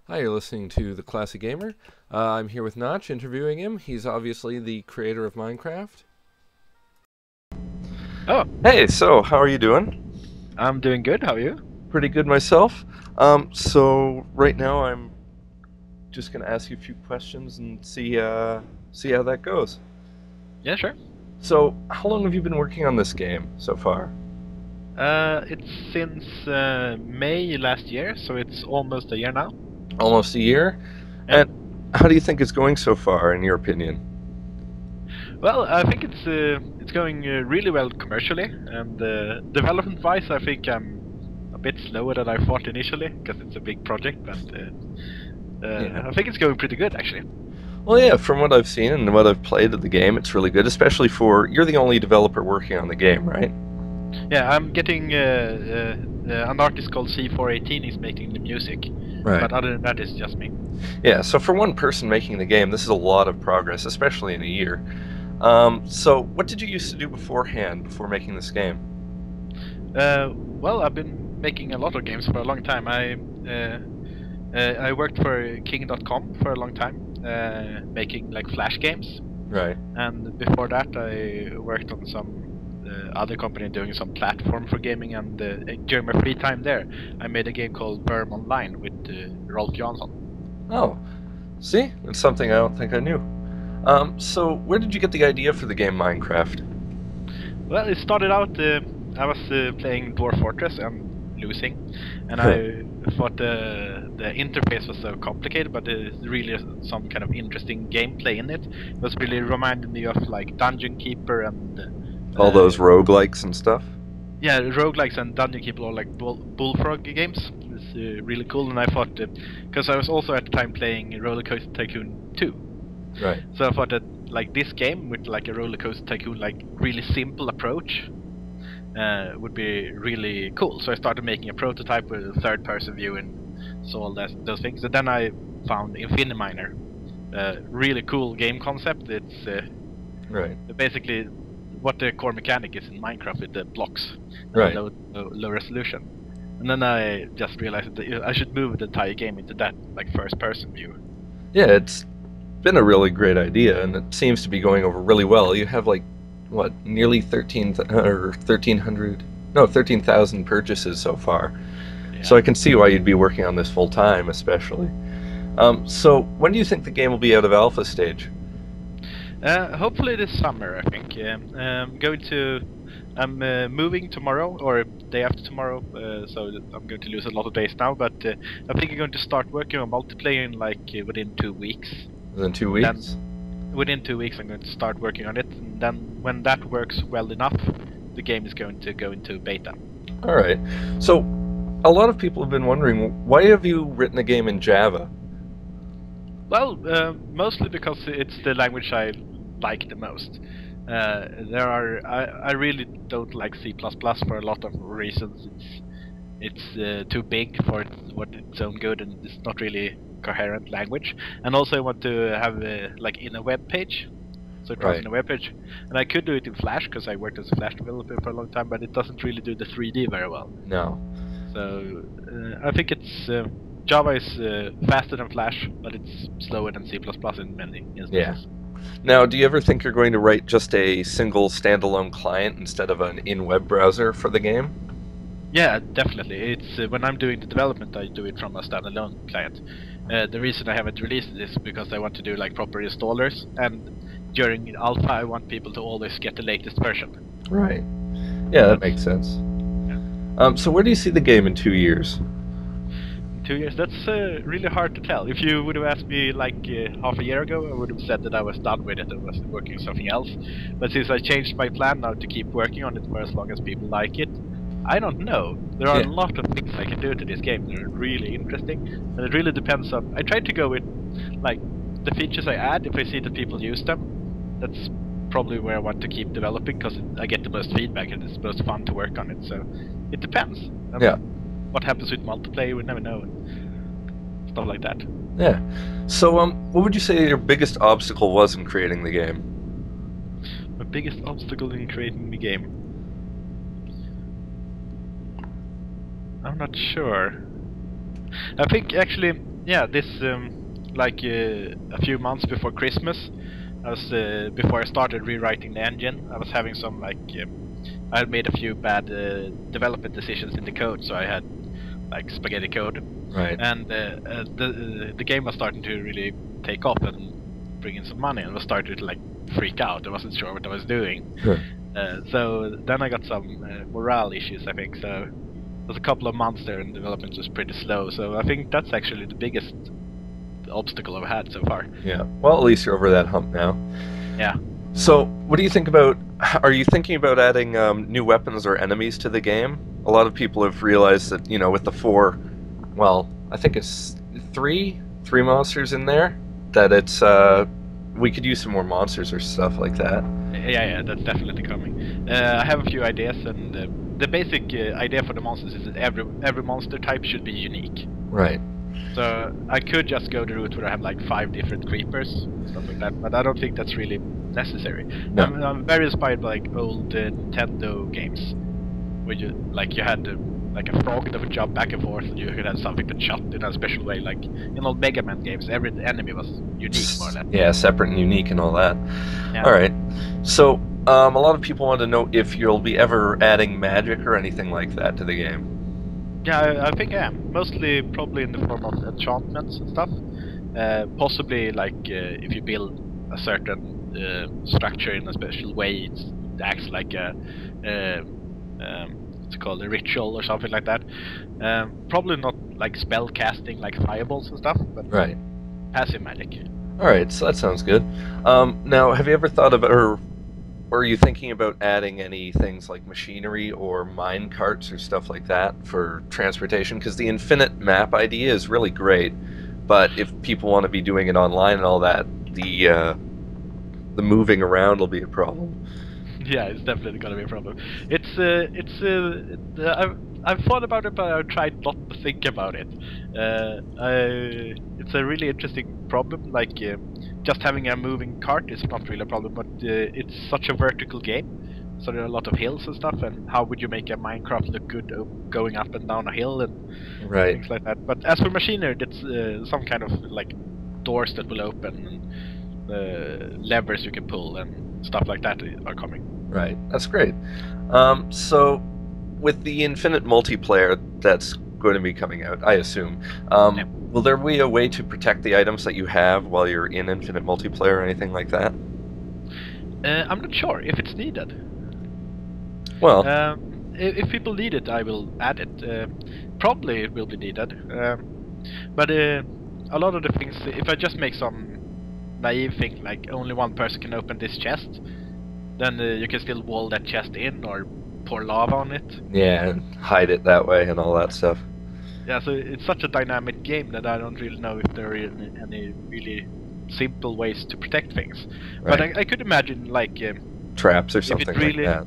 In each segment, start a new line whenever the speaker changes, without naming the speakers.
Hi, you're listening to The Classy Gamer. I'm here with Notch, interviewing him. He's obviously the creator of Minecraft.
Oh,
Hey, so how are you doing?
I'm doing good. How are you?
Pretty good myself. So right now I'm just gonna ask you a few questions and see how that goes.
Yeah, sure.
So, how long have you been working on this game so far?
It's since May last year, so it's almost a year now.
Almost a year.
Yeah.
And how do you think it's going so far, in your opinion?
Well, I think it's going really well commercially, and development-wise, I think I'm a bit slower than I thought initially because it's a big project, but
Yeah.
I think it's going pretty good actually.
Well, yeah, from what I've seen and what I've played of the game, it's really good, especially for you're the only developer working on the game, right?
Yeah, I'm getting an artist called C418 is making the music,
Right.
but other than that, it's just me.
Yeah, so for one person making the game, this is a lot of progress, especially in a year. So what did you used to do beforehand, before making this game?
Well, I've been making a lot of games for a long time. I worked for King.com for a long time, making like Flash games.
Right.
And before that, I worked on some other company doing some platform for gaming. And during my free time there, I made a game called Worm Online with Rolf Jansson.
Oh, see? It's something I don't think I knew. So where did you get the idea for the game Minecraft?
Well, it started out, I was playing Dwarf Fortress and losing, and I thought the interface was so complicated, but there's really some kind of interesting gameplay in it. It was really reminded me of like Dungeon Keeper and
All those roguelikes and stuff?
yeah, roguelikes and Dungeon Keeper or like Bullfrog games. It's really cool, and I thought because I was also at the time playing Roller Coaster Tycoon 2.
Right.
So I thought that like this game with like a Roller Coaster Tycoon, like really simple approach, would be really cool. So I started making a prototype with a third-person view and so all those things. And then I found Infiniminer, really cool game concept. It's
Right.
basically what the core mechanic is in Minecraft with the blocks and
Right.
low resolution. And then I just realized that I should move the entire game into that like first-person view.
Yeah, it's been a really great idea, and it seems to be going over really well. You have like, what, nearly 1300, no, 13,000 purchases so far.
Yeah.
So I can see why you'd be working on this full time, especially. So when do you think the game will be out of alpha stage?
Hopefully this summer, I think. I'm moving tomorrow or day after tomorrow, so I'm going to lose a lot of days now. But I think I'm going to start working on multiplayer in like within 2 weeks.
Within 2 weeks?
Within 2 weeks, I'm going to start working on it, and then when that works well enough, the game is going to go into beta.
All right. So a lot of people have been wondering, why have you written a game in Java?
Well, mostly because it's the language I like the most. I really don't like C++ for a lot of reasons. It's too big for what its own good, and it's not really coherent language. And also, I want to have like in a web page, so it runs
Right.
in a web page. And I could do it in Flash because I worked as a Flash developer for a long time, but it doesn't really do the 3D very well.
No.
So I think it's Java is faster than Flash, but it's slower than C++ in many instances.
Yeah. Now, do you ever think you're going to write just a single standalone client instead of an in-web browser for the game?
Yeah, definitely. It's when I'm doing the development, I do it from a standalone client. The reason I haven't released it is because I want to do like proper installers, and during alpha, I want people to always get the latest version.
Right. Yeah, that makes sense.
Yeah.
So where do you see the game in 2 years?
In 2 years, that's really hard to tell. If you would have asked me like half a year ago, I would have said that I was done with it and was working on something else. But since I changed my plan now to keep working on it for as long as people like it, I don't know. There are a lot of things I can do to this game that are really interesting, and it really depends on. I try to go with like the features I add. If I see that people use them, that's probably where I want to keep developing because I get the most feedback and it's the most fun to work on it. So it depends.
Yeah.
What happens with multiplayer, we never know, and stuff like that.
Yeah. So what would you say your biggest obstacle was in creating the game?
My biggest obstacle in creating the game. I'm not sure. I think actually yeah, this a few months before Christmas, I was before I started rewriting the engine, I was having some I had made a few bad development decisions in the code, so I had like spaghetti code,
Right.
and the game was starting to really take off and bring in some money, and was starting to like freak out. I wasn't sure what I was doing. So then I got some morale issues, I think. So it was a couple of months there, and development was pretty slow. So I think that's actually the biggest obstacle I've had so far.
Yeah. Well, at least you're over that hump now.
Yeah.
So, what do you think about? Are you thinking about adding new weapons or enemies to the game? A lot of people have realized that with the I think it's three monsters in there. That it's we could use some more monsters or stuff like that.
Yeah, that's definitely coming. I have a few ideas, and the basic idea for the monsters is that every monster type should be unique.
Right.
So I could just go the route where I have like 5 different creepers, stuff like that, but I don't think that's really necessary.
No.
I'm very inspired by like old Nintendo games, where you had like a frog that would jump back and forth, and you could have something that shot in a special way. Like in old Mega Man games, every enemy was unique, more or less.
Yeah, separate and unique and all that.
Yeah.
All right. So a lot of people want to know if you'll be ever adding magic or anything like that to the game.
Yeah, I think I am. Mostly probably in the form of enchantments and stuff. Possibly like if you build a certain structure in a special way, it acts like what's it called, a ritual or something like that. Probably not like spell casting like fireballs and stuff, but
Right.
passive magic.
All right, so that sounds good. Now, have you ever thought about, or are you thinking about adding any things like machinery or mine carts or stuff like that for transportation? Because the infinite map idea is really great, but if people want to be doing it online and all that, the moving around will be a problem.
Yeah, it's definitely gonna be a problem. I've thought about it, but I've tried not to think about it. It's a really interesting problem. Like just having a moving cart is not really a problem, but it's such a vertical game, so there are a lot of hills and stuff. And how would you make a Minecraft look good going up and down a hill and
Right.
things like that? But as for machinery, it's some kind of like doors that will open, and levers you can pull, and stuff like that are coming.
Right, that's great. So, with the infinite multiplayer that's going to be coming out, I assume,
Yeah.
will there be a way to protect the items that you have while you're in infinite multiplayer or anything like that?
I'm not sure if it's needed.
Well,
If people need it, I will add it. Probably it will be needed. But a lot of the things, if I just make some naive thing, like only one person can open this chest, then you can still wall that chest in or pour lava on it.
yeah, and hide it that way and all that stuff.
Yeah, so it's such a dynamic game that I don't really know if there are any really simple ways to protect things. But
Right.
I could imagine like
Traps or
if it
something
really,
like that.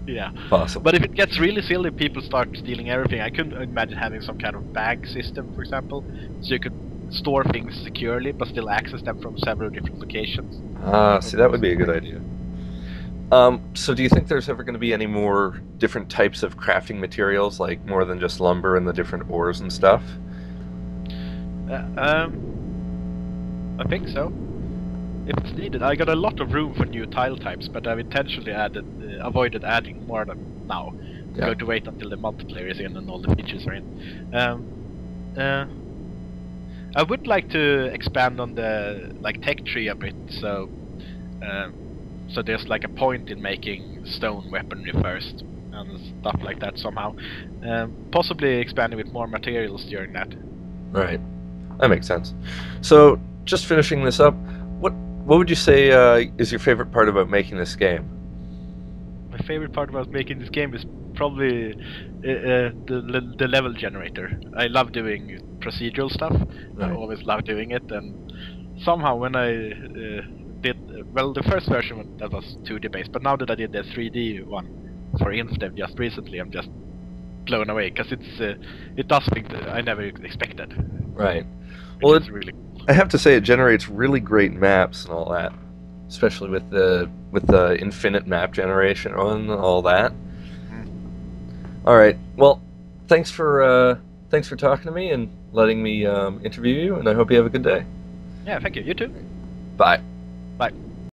yeah.
Possible.
But if it gets really silly, people start stealing everything. I could imagine having some kind of bag system, for example, so you could store things securely but still access them from several different locations.
See, that would be a good idea. So do you think there's ever going to be any more different types of crafting materials, like more than just lumber and the different ores and stuff?
I think so. If it's needed, I got a lot of room for new tile types, but I've intentionally avoided adding more than now. I'm
Yeah.
going to wait until the multiplayer is in and all the features are in. I would like to expand on the tech tree a bit, so there's like a point in making stone weaponry first and stuff like that somehow. Possibly expanding with more materials during that.
Right. That makes sense. So, just finishing this up, what would you say is your favorite part about making this game?
My favorite part about making this game is probably the level generator. I love doing procedural stuff. I
Right.
always love doing it, and somehow when I did the first version that was 2D based, but now that I did the 3D one for Infdev just recently, I'm just blown away because it does things that I never expected.
Right.
Which
Well,
is really
I have to say it generates really great maps and all that, especially with the infinite map generation and all that.
Mm.
All right. Well, thanks for thanks for talking to me and letting me interview you, and I hope you have a good day.
Yeah, thank you. You too.
Bye.
Bye.